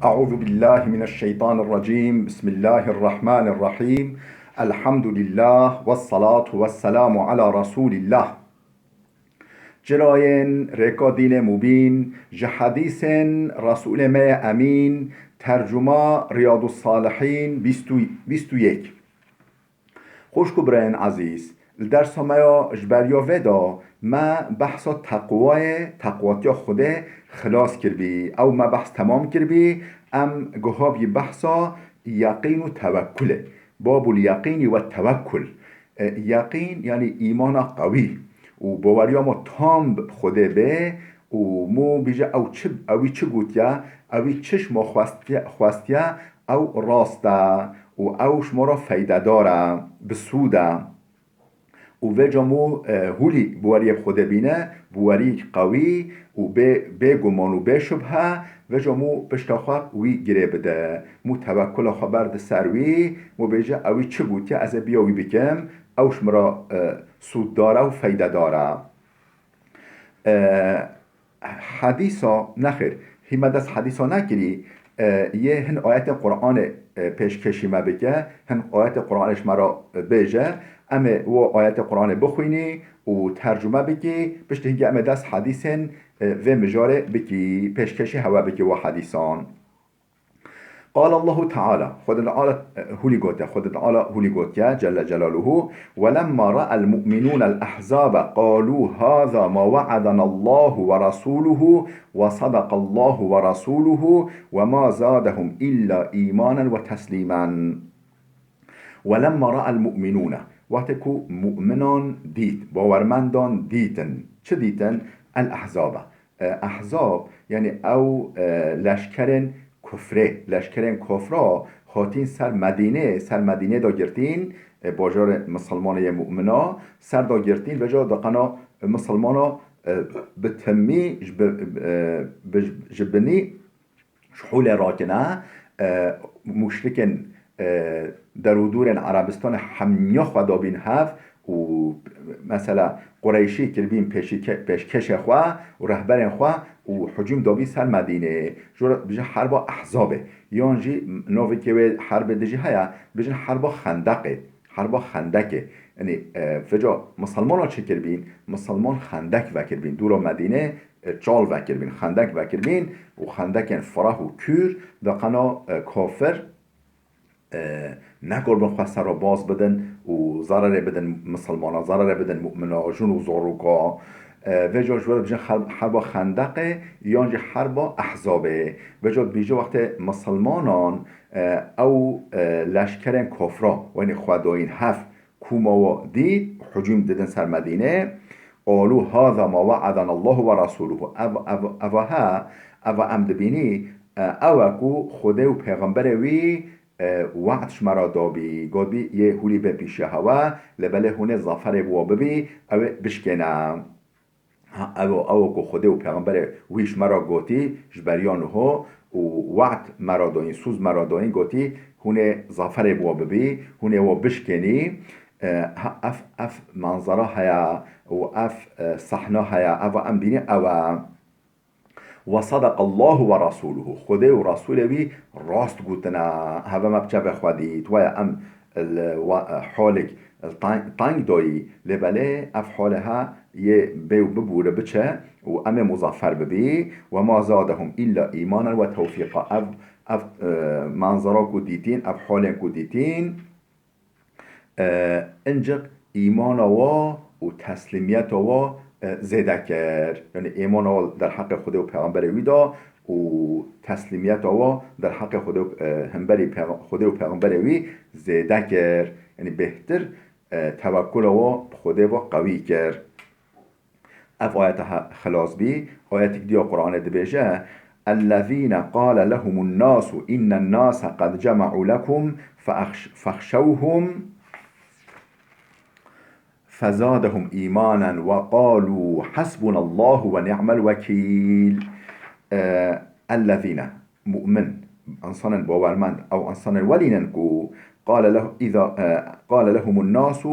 أعوذ بالله من الشيطان الرجيم بسم الله الرحمن الرحيم الحمد لله والصلاة والسلام على رسول الله جراين ريكا دين مبين جحديث رسول ما أمين ترجمة رياض الصالحين بيستو يك خوشكو برين عزيز الدرس ما جبريا ودا ما بحث تقواتي خوده خلاص کربی او ما بحث تمام کربی ام گهاب بحثا یقین و توکله باب الیقین و التوکل یقین یعنی ایمان قوی و باوریا ما تام خوده به و مو بیجه اوی چه گوتیا اوی چش ما خواستیا او راسته و او شما را فیده داره بسوده و وجمو هولی بواری خوده بینه بواری قوی و به گمان و به شبهه وجمو پشتاخواه وی گره بده مو توکل خبر ده سروی مو بیجه اوی چه گوتی از بیاوی بکم اوش مرا سود داره و فیده داره حدیثا نخیر همه دست حدیثا نکری یه هن آیت قرآن پیشکشی ما بگه هن آیت قرآنش مرا بیجه امه و آیت قرآن بخوینی و ترجمه بکی پشت هنگی امه دست حدیثن و مجاره بکی پیشکشی هوا بکی و حدیثان قال الله تعالى خد تعالى هولي قوت جل جلاله ولما رأى المؤمنون الأحزاب قالوا هذا ما وعدنا الله ورسوله وصدق الله ورسوله وما زادهم إلا إيمانا وتسليما ولما رأى المؤمنون وقتكو مؤمنان ديت باورمندان ديتن چه ديتن الأحزاب أحزاب يعني أو لشکرن کفره لشکرین کفرا هاتین سر مدینه دا گرتین باجار مسلمان مؤمنا سر دا گرتین و جا دقنا مسلمانا بتمی جبنی شحول راکنه مشرکن درودور عربستان همیا خدا بین هف و مثلا قریشی کربین پیشکش خواه و رهبرین خواه و حجوم دابی سر مدینه جور بجن حرب احزابه یانجی نوی که حرب دجی هیا بجن حرب خندقه یعنی فجا مسلمان ها چه کربین مسلمان خندق وکر بین دورا مدینه چال وکر بین خندق وکر بین و خندق فرح و کور دقنا کافر نکر بن خواسته را باز بدن و ضرر بدن مسلمان ضرر بدن مؤمنا جون و زاروکا و جا جوار بجن حرب خندقه یانج حرب احزابه و جا بیجا وقت مسلمانان او لشکرین کفرا و این خداین هفت کوما و دید حجوم دیدن سر مدینه قالو هذا ما وعدنا الله و رسوله او عمد بینی اوکو خوده و پیغمبر وی وعدش مرا دابی گادبی یه هولی به پیشه هوا لبله هونه ظفر بوا ببی او بشکنم او که خوده و پیغمبر ویش مرا گوتی جبریانو ها و وعد مرا داین سوز مرا داین گوتی هونه ظفر بوا ببی هونه و بشکنی اف منظره هیا و اف صحنه هیا او ام بینی او وصدق الله ورسوله خوده و رسول بي راست قوتنا هذا ما بچه بخواديت ويا ام حالك الطنگ داي لبله اف حالها يه بيو ببوره بچه و ام مظفر ببي وما زادهم إلا إيمانا وتوفيقا اف منظرا قديتين اف حالين قديتين انجق إيمانا و تسليميتا و زیده کرد یعنی ایمان آوا در حق خدا و پیغمبر ویدا و تسلیمیت آوا در حق خدا و پیغمبر وی زیده کرد یعنی بهتر توکل آوا خدا و قوی کرد اف آیت خلاص بی آیت دیا قرآن دبیجه الذين قال لهم الناس إن الناس قد جمعوا لكم فاخشوهم فزادهم إيمانا وقالوا حسبنا الله ونعم الوكيل الذين مؤمن انسان باورمند او انسان ولیننکو قال لهم الناس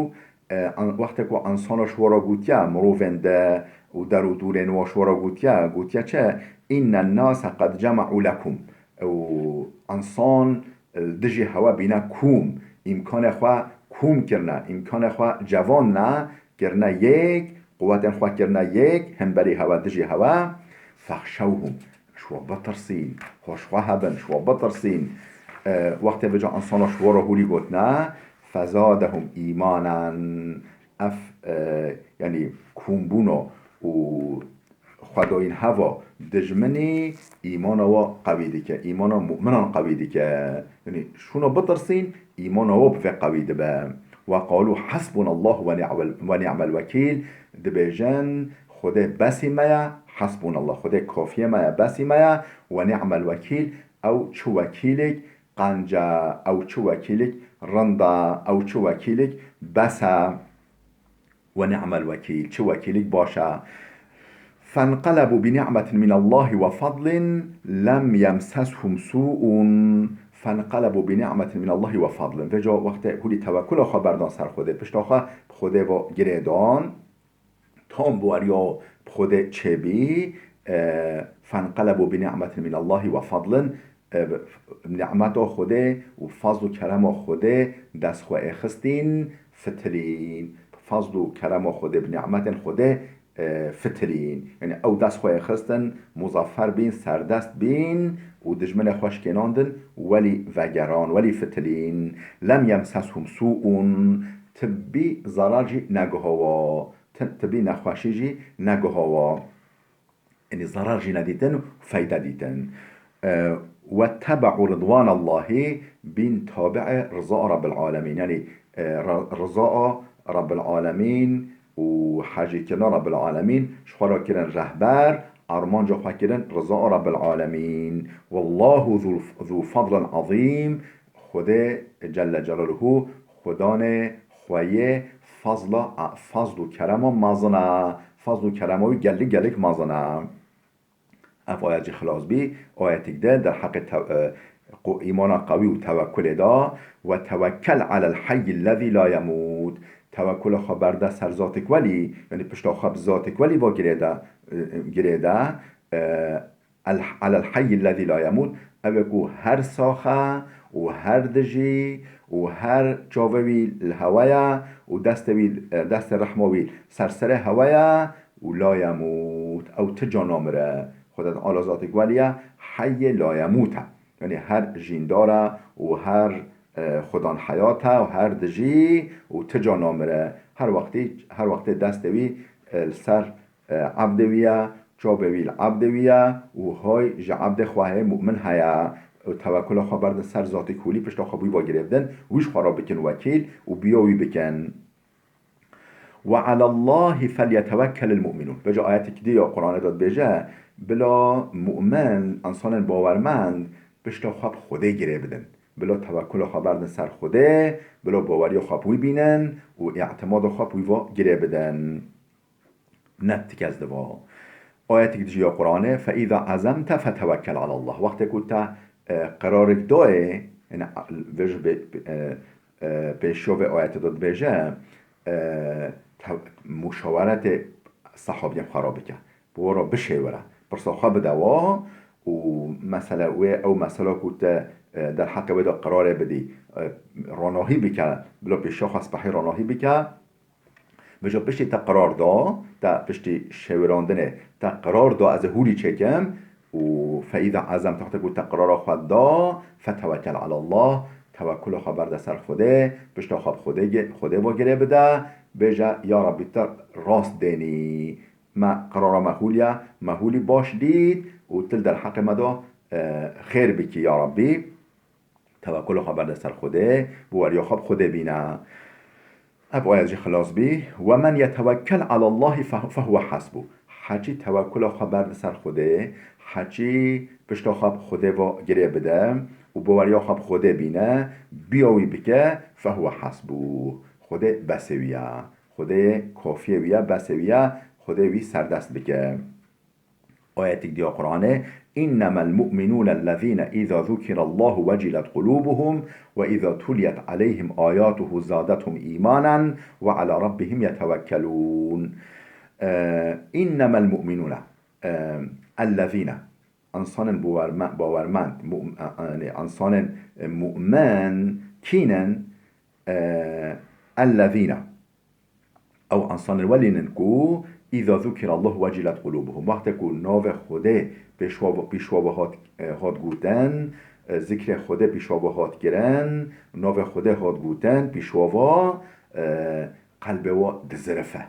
وقتی که انسان شورا گوتیا مروفنده و در و دورن و شورا گوتیا چه این الناس قد جمعوا لكم و انسان دجی هوا بینا کوم امکان خوا کوم کرنا امکان خوا جوان نه کرنا یک قوت خوا کرنا یک هم بری هوا دجی هوا فخشوهم شو بترسين خوش هبن شو بترسين وقت بجا انسان شو رو هولی گوتنا فزادهم ایمانا يعني كومبونو و خداين هوا دجمني ايمانا و قوي ديكا ايمانا مؤمنا قوي ديكا يعني شونا بترسين ايمانا و بفي قوي دبا وقالوا حسبنا الله ونعم الوكيل دبيجان خده بسي مايا حسبنا الله خده كافية مايا بسي مايا ونعم الوكيل او چو وكيلك قنجا او چو وكيلك رندا او چو وكيلك بسا ونعم الوكيل چو وكيلك باشا فانقلبوا بنعمة من الله وفضل لم يمسسهم سوء فانقلبوا بنعمة من الله وفضل وجا وقت هولی توکل خبردان سر خوده پشتاخه خوده و گریدان تام بواریا خوده چبی فانقلبوا بنعمة من الله وفضل نعمت خوده و فضل و کرم خوده دست خو اخستین فترین فضل و کرم خوده بنعمت خوده فترین یعنی او دست خواه خستن مظفر بین سردست بین و دجمن خوش کناندن ولی وگران ولی فترین لم یمسسهم سوء تبی ضررجی نگهوا تبی نخوشیجی نگهوا یعنی ضررجی ندیتن و فیده دیتن واتبعوا رضوان الله بین تابع رضا رب العالمین یعنی رضا رب العالمین و حاجی کنا رب العالمین شخورا کرن رهبر ارمان جا خواه کرن رضا رب العالمین والله ذو فضل عظیم خده جل جلاله خدان خواه فضل و کرم مازنه فضل و کرم وی گلی گلیک مازنه اف آیت جی خلاص بی آیت ده در حق ایمان قوی و توکل دا و توکل علی الحی الذی لا یموت توکل خبر ده سر ذاتک ولی یعنی پشتا خب ذاتک ولی با گریده علی الحی الذی لا یموت اوکو هر ساخه و هر دجی و هر جاوی الهوایه و دست رحموی سرسر هوایه و لا یموت او تجانامره خودت آلا ذاتک ولیه حی لا یموته یعنی هر جینداره و هر خدان حیاته و هر دجی و تجا نامره هر وقت دست وی سر عبد ویه جا بوی العبد ویه و های جا عبد خواه مؤمن هیا و توکل خواه برد سر ذات کولی پشتا خواه بوی با گرفتن ویش خورا بکن وکیل و بیاوی بکن و علی الله فلیتوکل المؤمنون بجا آیت کدی یا قرآن داد بجا بلا مؤمن انسان باورمند پشتا خواه خوده گرفتن بلا توکل خواه بردن سر خوده بلا باوری خواه بوی بینن و اعتماد خواه بوی و گره بدن نتک از دوا آیت که یا قرآنه فاذا عزمت فتوکل علی الله وقتی که قرار دوه پیشو آیت داد بیجه مشاورت صحابیم خرابه که بورا بشوره برسا خواه بدوا و مسئله او مسئله که در حق بدا قرار بدی راناهی بکن بلا پیشا اصبحی راناهی بکن بجا پشتی تا قرار دا تا پشتی شوراندنه تا قرار دا از هولی چکم و فاذا عزم تحت که تا قرار خود دا فتوکل علی الله توکل خبر در سر خوده پشتا خواب خوده با گره بده بجا یا ربی تا راست دینی ما قرار مهولی باش دید و تل در حق مدا خیر بکی یا ربی توکل خبر در سر خوده بواریا خواب خوده بینه اب آیت جی خلاص بی و من یتوکل علی الله فهو حسبه حچی توکل خبر در سر خوده حچی پشتا خواب خوده و گریه بده و بواریا خواب خوده بینه بیاوی بکه فهو حسبه خوده بسویه خوده کافیه ویه بسویه خوده وی سردست بکه آیت دی قرآنه إنما المؤمنون الذين إذا ذكر الله وجلت قلوبهم وإذا تليت عليهم آياته زادتهم إيمانا وعلى ربهم يتوكلون إنما المؤمنون الذين انسان باورمند انسان مؤمن کینن الذين او انسان ولینن کو اذا ذکر الله وجلت قلوبهم وقتی که ناو خوده پیشوا هات گوتن ذکر خوده پیشوا هات گرن ناو خوده هات گوتن پیشوا قلب و دزرفه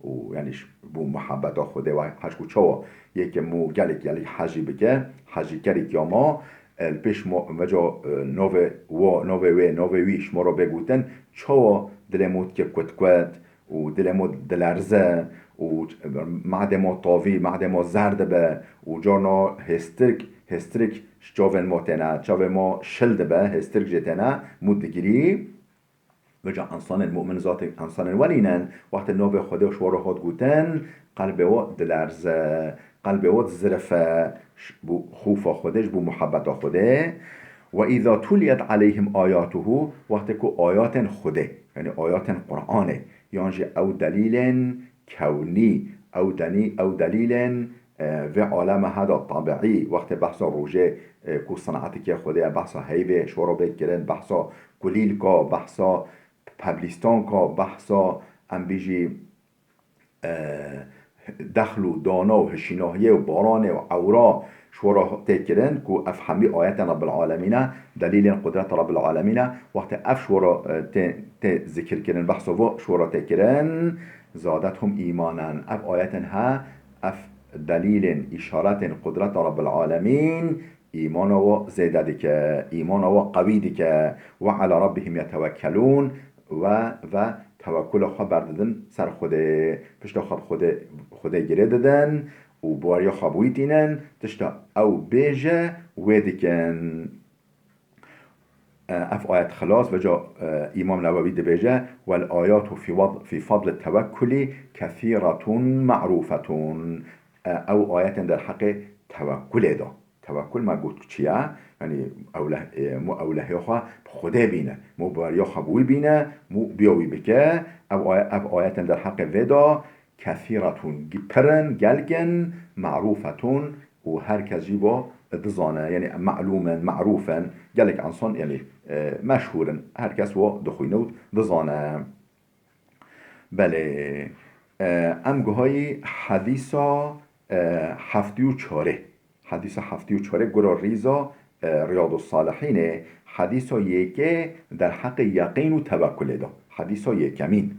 و یعنی بو محبت خوده و حشکو چوا یک مو گلک یعنی حجی بگه حجی کریک یا ما پیش وجا نوویش ما رو بگوتن چوا دلمود که کت و دلمود دلرزه و معدما طاوی معدما زرد به و جانا هسترک جاون ما تنه جاون ما شلد به هسترک جتنه مدگیری وجا انسان المؤمن ذات انسان ولینن وقت نوب خوده شواره هات گوتن قلب و دلرزه قلب و زرفه بو خوف خودش بو محبت خوده و اذا تولیت علیهم آیاته وقتی که آیات خوده یعنی آیات قرآنه یعنی او دلیل کونی او دلیل و عالم هذا طبیعی وقت بحث روژه کو صنعتی که خوده بحث هیوه شورا بکرن بحث کلیل کا بحث پبلیستان کا بحث انبیجی دخل و دانا و هشیناهیه و باران و عورا شورا تکرن کو افهمی آیت رب العالمین دلیل قدرت رب العالمین وقت اف شورا ذکر کرن بحث و شورا تکرن زادتهم ایمانا اف آیت ها اف دلیل اشارت قدرت رب العالمین ایمان و زیده دیکه ایمان و قوی دیکه و علی ربهم یتوکلون و توکل خواه برددن سر خوده پشتا خوده گره ددن و بواریا خوابوی تینن تشتا او بیجه ویدکن اف آیت خلاص و جا امام نووی ده بیجه والآیات فی فضل التوکل کثیرتون معروفتون او آیت در حق توکل دا توکل ما گوت چیه؟ یعنی اوله خواه خوده بینه مو باریا خوابوی بینه مو بیاوی بکه او آیت در حق ودا کثیرتون پرن گلگن معروفتون و هر کسی با دزانه یعنی معلومن معروفن گلک انسان یعنی مشهورن هر کس و دخوینود دزانه بله امگوهای حدیثا هفتی و چاره حدیث هفتی و چاره گرا ریزا ریاض الصالحین حدیث یکه در حق یقین و توکل دا حدیث یکمین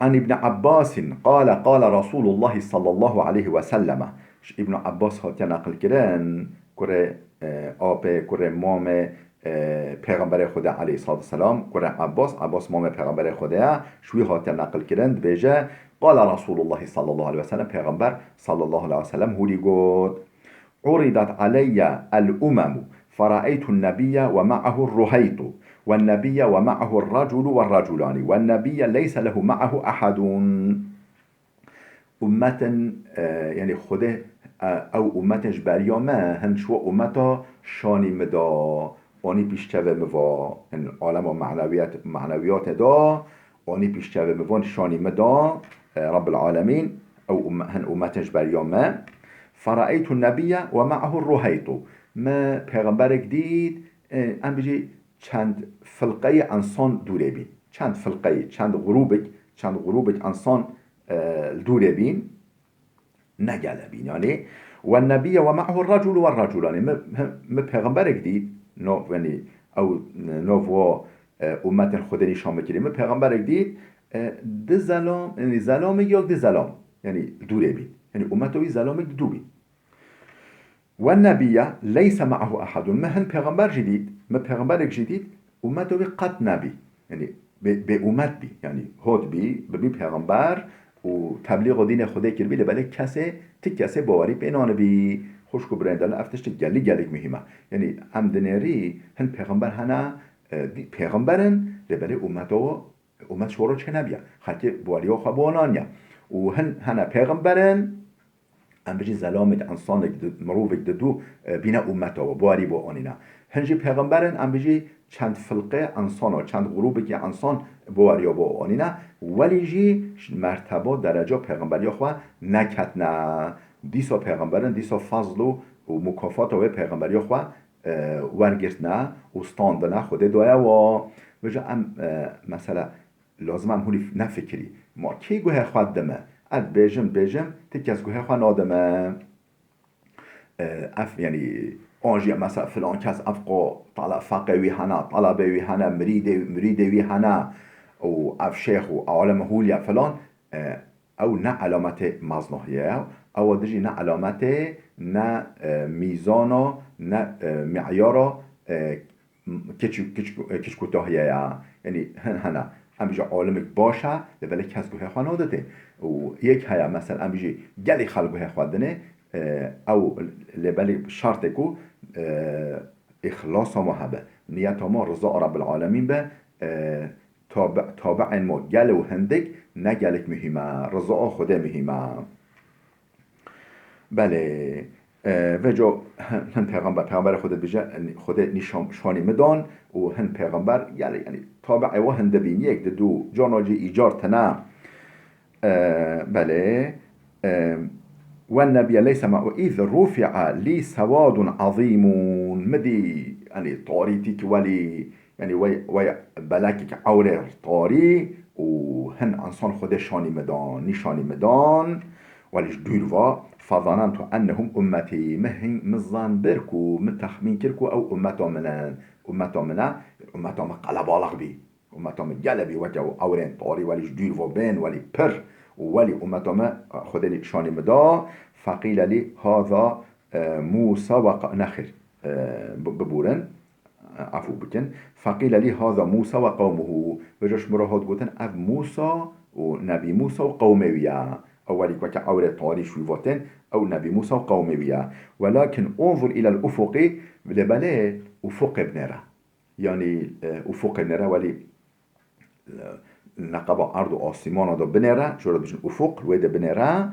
عن ابن عباس قال رسول الله صلى الله عليه وسلم ابن عباس هات نقل کرن کره آب کره مام پیغمبر خدا علیه الصلاة والسلام کره عباس مام پیغمبر خدا شوی هات نقل کرن بیجه قال رسول الله صلى الله عليه وسلم پیغمبر صلى الله عليه وسلم هولی گود عرضت علي الأمم فرأيت النبي ومعه الرهيط والنبي ومعه الرجل والرجلان والنبي ليس له معه أحد أمة يعني خده أو أمتش بريا ما هنشو أمتا شاني مدا آنی پیشتوه موا عالم معنویات دا آنی پیشتوه موا شانی مدا رب العالمين أو هن أمتش بريا ما فرأيت النبي ومعه الرهيط ما پیغمبر دید ام بجی چند فلقه انسان دوره بین چند فلقه چند غروبک انسان دوره بین نگله بین یعنی والنبي ومعه الرجل والرجلان ما پیغمبر دید نو یعنی او نو امت خود نشان بگیره ما پیغمبر دید ده ظلام یعنی ظلام یا ده ظلام یعنی دوره بین یعنی امتوی ظلام دو بین والنبي ليس معه أحد ما هن پیغمبر جديد ما پیغمبر جديد امتو قد نبي يعني بأمت بي يعني هود بي پیغمبر و تبلیغ دین خدا کرد بیله بله کسی باوری بینانه بی خوشکو برندن افتش گلی مهمه یعنی امدنری هن پیغمبر هنه پیغمبرن لبله امت شورا چه نبیه خطی باوری ها خوابانانیه و هنه پیغمبرن ام بجی زلامت انسان مروفک دو بینه امتا و باری با آنینا هنجی پیغمبرن ام بجی چند فلقه انسان و چند غروبه که انسان بواریا با آنینا ولی جی مرتبه درجه پیغمبری خواه نکتنه دیسا پیغمبرن دیسا فضل و مکافات و پیغمبری خوا ورگرتنا و ستاندنا خود دویا و بجا ام مثلا لازم هم هونی نفکری ما کی گوه خواد دمه اد بیجم تکی از گوه خواه نادمه اف يعني آنجي مثلا فلان كاس أفقو طلع فقوي هنا طلبي هنا مريدي هنا و اف شيخ و عالم هوليا فلان او نه علامت مزنهیه او دجی نه علامت نه میزانا نه معیارا کچ کوتاهیه یعنی هنا ام بیجا عالمک باشه لبله کس گوه خواه نادته و یک هیا مثلا ام بیجی گلی خلقوه خواه دنه او لبلی شرط کو اخلاص ما هبه نیت ما رضا رب العالمین به تابع ما گل و هندک نه گلک مهمه رضا خوده مهمه بله و جو هن پیغمبر خود بجه خود نشانی مدان و هن پیغمبر یعنی تابع و هنده بین یک دو جاناجی ایجار تنه بله والنبي ليس معه إذ رفع لي سواد عظيم مدي يعني طاريتك ولي يعني وي بلاكك عوري طاري وهن انسان خود شاني مدان وليش دوروا فظننت أنهم أمتي مهن مزان بركو متخمين كركو أو أمتهم قلب بالغ بي أمتهم جلبي وجو عورين طاري وليش دوروا بين ولي پر ولی امتامه خود شانی مدا فقیل لی هذا موسى نخر ببورن عفو بکن فقیل لی هذا موسى و قومه بجاش مراهات گوتن اف موسى و نبی موسى و قومه ویا اولی که عور طاری شویواتن او نبی موسى و قومه ویا ولكن انظر الى الافق لبله افق ابنره یعنی افق ابنره ولی نقب عرض و آسمان دا بنره شورا بجن افق روی دا بنره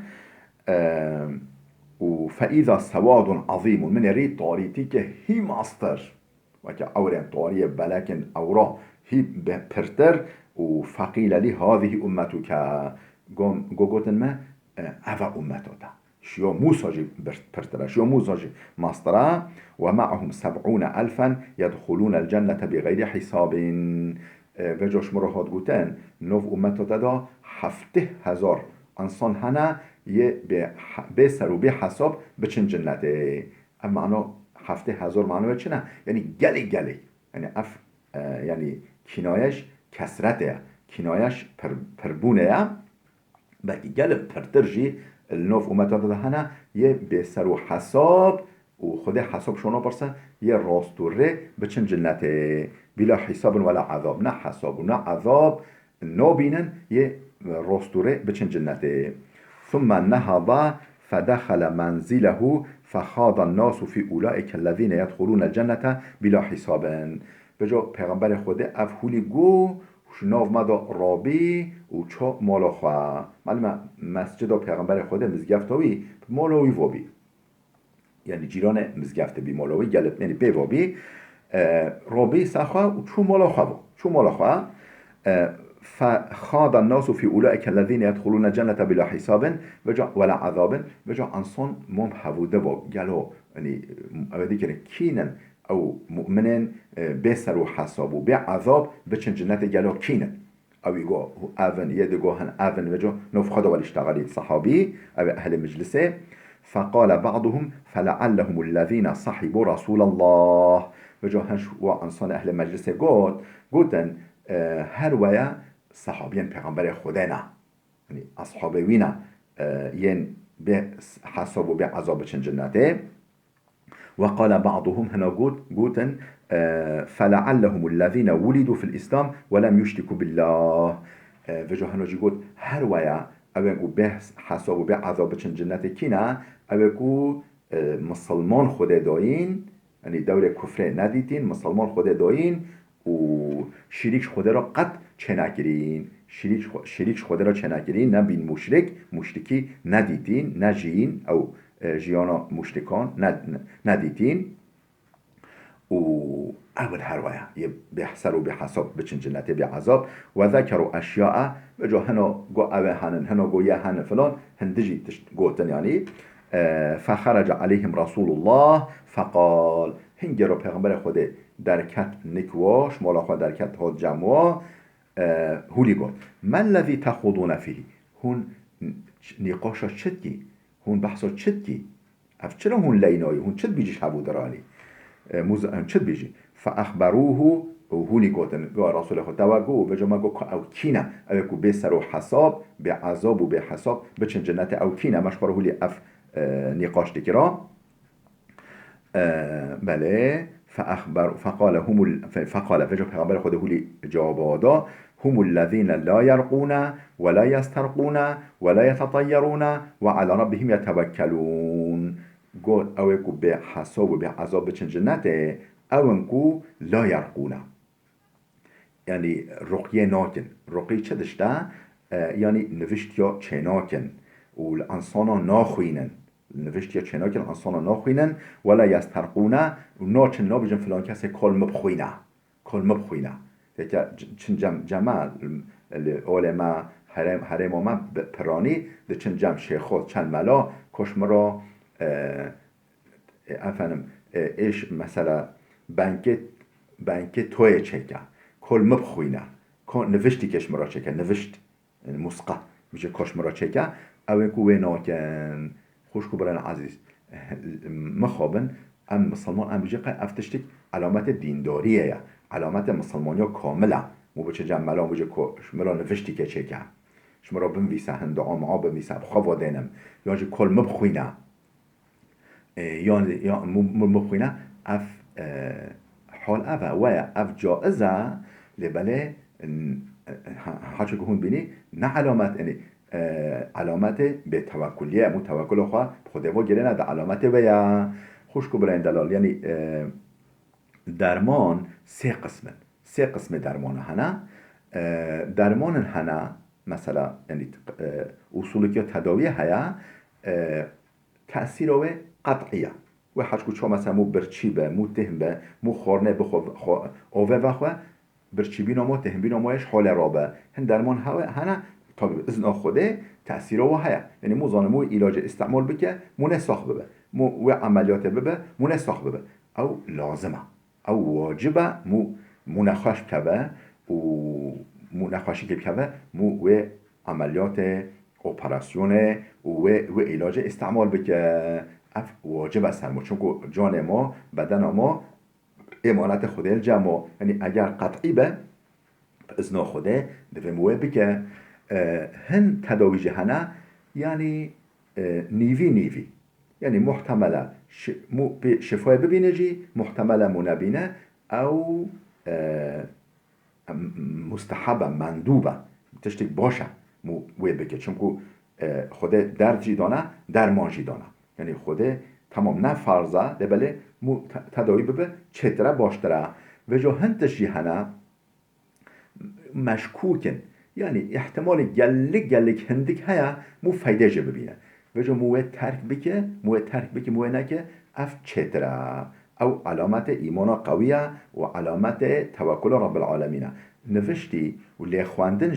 و فإذا سواد عظيم من ريد طاريتي که هي ماستر وكا أورين طارية بلكن أورا هي بپرتر و فقيل لي هذه أمتك قوتن ما أفا أمتك شيو موسى جي برتر شيو موسى جي ماستر ومعهم 70,000 يدخلون الجنة بغير حساب و جاش مراهات گوتن نوف امت دا 7,000 انسان هنه یه به سر و به حساب بچن جنته اما معنا 7,000 معنی چنه یعنی گلی یعنی یعنی کنایش کسرته کنایش پربونه بلکه گل پرترجی نوف امت دا هنه یه به سر و حساب و خود حساب شونا برسه یه راستوره بچن جنته بلا حساب ولا عذاب نه حساب و نه عذاب نابینن یه راستوره بچن جنته ثم نهض فدخل منزله فخاض الناس في اولئك الذين يدخلون الجنة بلا حساب بجا پیغمبر خود افهولی گو شناف مدا رابی و چا مالا خواه معلومه مسجد پیغمبر خود مزگفتاوی مالاوی وابی یعنی جیران مزگفت بی مالاوی گلت یعنی بی وابی رابي ساخا وشو مالا خوا فخاض الناس في أولئك الذين يدخلون الجنة بلا حساب ولا عذاب وجا انسان مم حوده و قالوا يعني أودي كده كينن أو مؤمنين بسر وحساب وبعذاب بچن جنة قالوا كينن أو يقول أفن يدقوا هن أفن وجا نفخذ والاشتغالي صحابي أو أهل مجلسه فقال بعضهم فلعلهم الذين صحبوا رسول الله و هنش و انسان اهل مجلس گوتن هر ویا صحابیان پیغمبر خدا نه یعنی اصحاب وینا ین به حساب و به عذاب چن جنته وقال بعضهم هنا گوتن فلعلهم الذين ولدوا في الاسلام ولم يشركوا بالله و هنا جی گوت هر ویا او به حساب و به عذاب چن جنته کینا او مسلمان خدا داین یعنی دور کفر ندیدین مسلمان خود داین و شریک خود را قط چه نگیرین شریک خود را چه نگیرین نبین مشرکی ندیدین نجین او جیانا مشرکان ندیدین و اول هر ویا یه بحثر و بحساب بچن جنته بعذاب و ذکر اشیاء بجا هنا گو اوه هنن هنا گو یه هنن فلان هندجی گوتن یعنی فخرج عليهم رسول الله فقال هنگه رو پیغمبر خود درکت نکواش مالا خود درکت ها جمعا هولی گفت من الذي تخوضون فيه هون نقاشا چد کی هون بحثا چد کی اف چرا هون لینایی هون چد بیجیش هبو درانی چد بیجی فاخبروه هونی گفتن به رسول خود توگو به جمع گو او کینا او کو به سر و حساب به عذاب و به حساب به چن جنت او کینا مشکار هولی اف نقاش دکرا بله فقال فقال فجو پیغمبر خود هولی جواب دادا هم الذين لا يرقون ولا يسترقون ولا يتطيرون وعلى ربهم يتوكلون قول اوكو به حساب و به عذاب چن جنته اوانكو لا يرقون يعني رقية ناكن رقية چه دشته يعني نوشت یا چناکن و الانسانا ناخوینن نوشت یا چناکن الانسانا ناخوینن ولا يسترقون و ناچن نابجن فلان کسی کل مبخوینه چن جمع علماء حرم ما پرانی ده چن جمع شیخات چند ملا کشمرا افنم ایش مثلا بنک توی چکه کل مبخوینه نوشتی کشمرا چکه نوشت مسقه میشه کشمرا چکه او کوه ناکن خوش کو برن عزیز مخابن ام مسلمان ام بجی افتشتک علامت دینداریه علامت مسلمانیا کامله مو بچه جملا بجه شمرا نوشتی که چکه شمرا بنویسه هنده آمعا بنویسه بخوا دینم یا جه کل مبخوینه یا مبخوینه اف حال و اف جائزه لبله حاجه که هون بینی نه علامت یعنی علامت به توکلیه مو توکل خواه خوده و گره نه علامت ویا خوش کو برای دلال یعنی درمان سه قسم درمان هنه درمان هنه مثلا یعنی اصولی که تداوی هیا تأثیر و قطعیه و حاج کو چه مثلا مو برچی به مو تهم به مو خورنه بخو اوه بخو برچی بینا مو تهم بینا موش حال رابه هن درمان هنه طبیب اذن خوده تأثیر و هیا یعنی مو زانمو علاج استعمال بکه مو نساخ ببه مو و عملیات ببه مو نساخ ببه او لازمه او واجبه مو نخواش بکوه و مو نخواشی که بکوه مو و عملیات اپراسیون و علاج استعمال بکه اف واجب است سرمو چون که جان ما بدن ما امانت خوده الجمع یعنی اگر قطعی به اذن خوده دوی موه بکه هن تداوی جهنه یعنی نیوی یعنی محتمله شفای ببینه جی محتمله منبینه او مستحبه مندوبه تشتیک باشه موی بکه چون که خوده درد جی دانه درمان جی دانه یعنی خوده تمام نه فرضه لبله تداوی ببه چتره باشتره و جو هنتش جی هنه مشکوکن یعنی احتمال گلک هندک هیا مو فایده جه ببینه و جو موه ترک بکه موه نکه اف چتره او علامت ایمان قویه و علامت توکل رب العالمین نوشتی و لی خواندن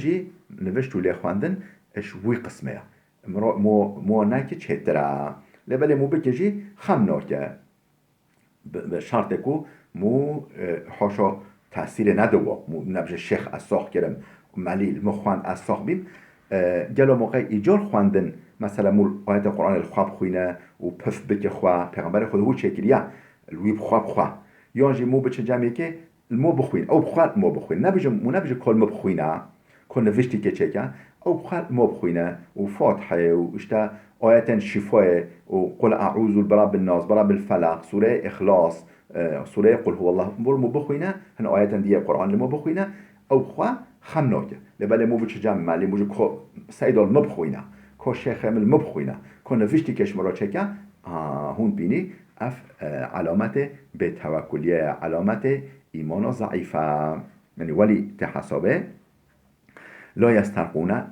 اش وی قسمه مو نکه چتره لبله مو بکه جی خم ناکه به شرط کو مو حاشا تأثیر ندوا مو نبجه شیخ از ساخ کرم ملیل مخواند از ساخ بیم گلو موقع ایجار خواندن مثلا مول آیت قرآن الخواب خوینه و پف بکه خواه پیغمبر خود هو چکریه الویب خواه یا جی مو بچه جمعی که المو بخوین او بخواه مو بخوین نبجه کل مو بخوینه کل نوشتی که چکه او بخواه مو بخوینه و فاتحه و اشتا آیت شفای و قل اعوذ برب الناس برب الفلق سوره اخلاص سوره قل هو الله مو بخوینه هن آیت دیگه قرآن مو بخوینه او بخواه خم ناکه لبله مو بچه جمع ملی موجه که سیدال مبخوینه که شیخ امل مبخوینه که نوشتی کشمرا چکه هون بینی اف علامت به توکلیه علامت ایمان ضعیفه یعنی ولی تحسابه لا يسترقون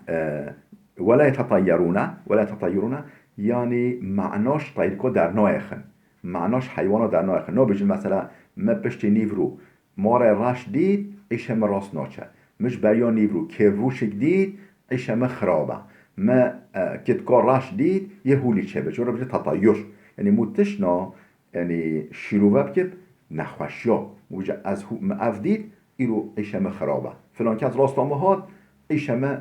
ولا يتطيرون یعنی معناش طیرکو در نایخن معناش حیوانا در نایخن نو بجن مثلا مبشتی نیورو مار رش دید ایشم راست ناچه مش بریا نیورو که روشک دید ایشم خرابه ما كتكار راش دید یه هولی چه بشه رو بشه تطایر یعنی متشنا یعنی شیروه بکب نخوشیا موجه از اف دید ایرو ایشمه خرابه فلان که از راستامه هاد ایشمه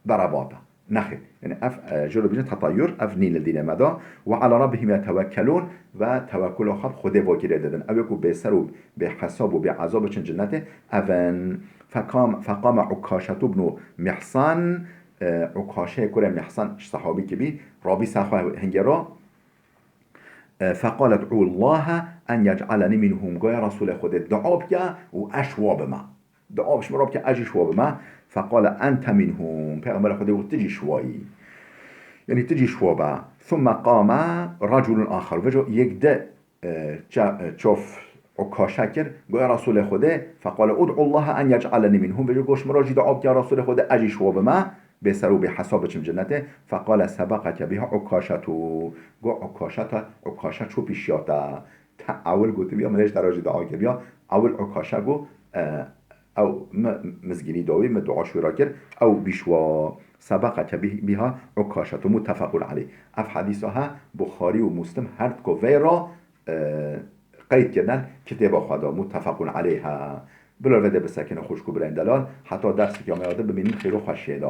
براباته نخیر يعني جلو بيجن تطير اف نيل الدين مدى وعلى ربهم يتوكلون و توكل خود خود واجر دادن او يكو بسر بحساب و بعذاب جنته اون فقام عكاشة بن محصن عكاشة كره محصن صحابي كبير رابي ساخوا هنجرا فقال ادعوا الله ان يجعلني منهم قال رسول خود دعا بيا و اشواب ما دعا بش مراب که اجی شوا به ما فقال انت منهم پیغمبر خدا گفت تجی شوایی یعنی تجی شوا به ثم قام رجل آخر وجو یک ده چوف عکاشا کرد گویا رسول خدا فقال ادعو الله ان یجعلنی منهم وجو گوش مراجی دعا که رسول خدا اجی شوا به ما به سر و به حساب چم جنته فقال سبقك بها عکاشتو گو عکاشا چو پیشیاتا اول گوتی بیا ملش دراجی دعا که بیا اول عکاشا گو او مزگینی داوی ما دعا شورا کرد او بیشوا سبقت بها عکاشت متفق علیه اف حدیثها بخاری و مسلم هر کو ویرا قید کردن کتاب خدا متفق علیها بلا وده بسکن خوشکو برین دلال حتی درسی که آمده ببینیم خیلی خوشیده